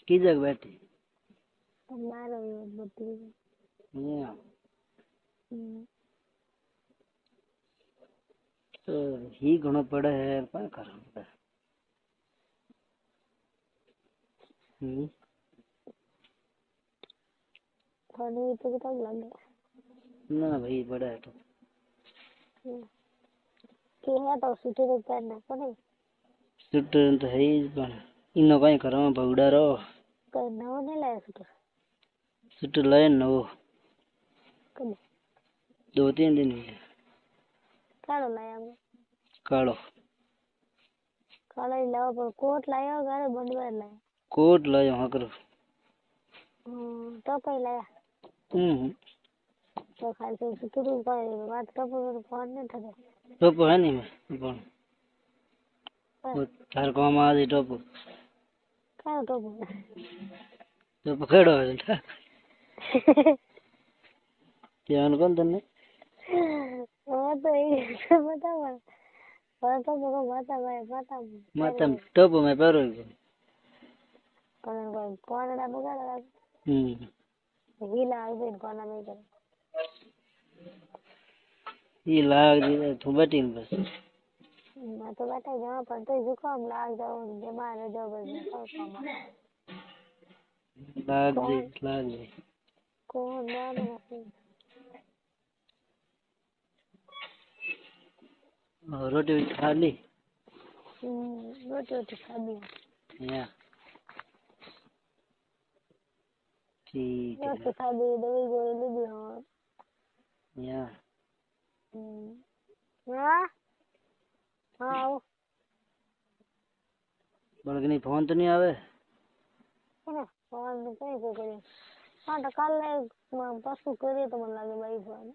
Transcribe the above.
की जगह बैठी मारो बत्ती यहाँ तो ही घणो पड़े है क्या करूँ खाने तो कितना लगे ना भाई बड़ा है तो है तो सूटे तो पहनना को नहीं सूट तो है ही पण इनो कहीं करो भगड़ा रो कहीं नव नहीं लाया सूट लाए नो कब 2-3 दिन हुए कालो लाया कालो कालो ही लाओ पर कोट लाया गारे बंदवार लाया कोट लायो हाँ करो तो कहीं लाया तो खाली से सुतरू का बात तो फोन नहीं था टोप है नहीं मैं कौन वो थार को हम आज टोप क्या टोप खेड़ो है था ध्यान कौन तन्ने वो तो ये बता और तो मेरे माता मातम टोप में पैरो को कौन ना बगा हीला आगे कौन नहीं करे ये लाग दी तू बैठी बस मैं तो बैठा जहाँ पर तो जुकाम लाग जाओ बीमार हो जाओ बस लाग जी कौन मानो रोटी खा ली रोटी खा ली या ठीक है रोटी खा ली दवाई गोली ले ली हाँ या हाँ हाँ बड़कनी फोन तो नहीं आवे है ना फोन कहीं को करे हाँ तो कल परसों करे तो मन लगे भाई फोन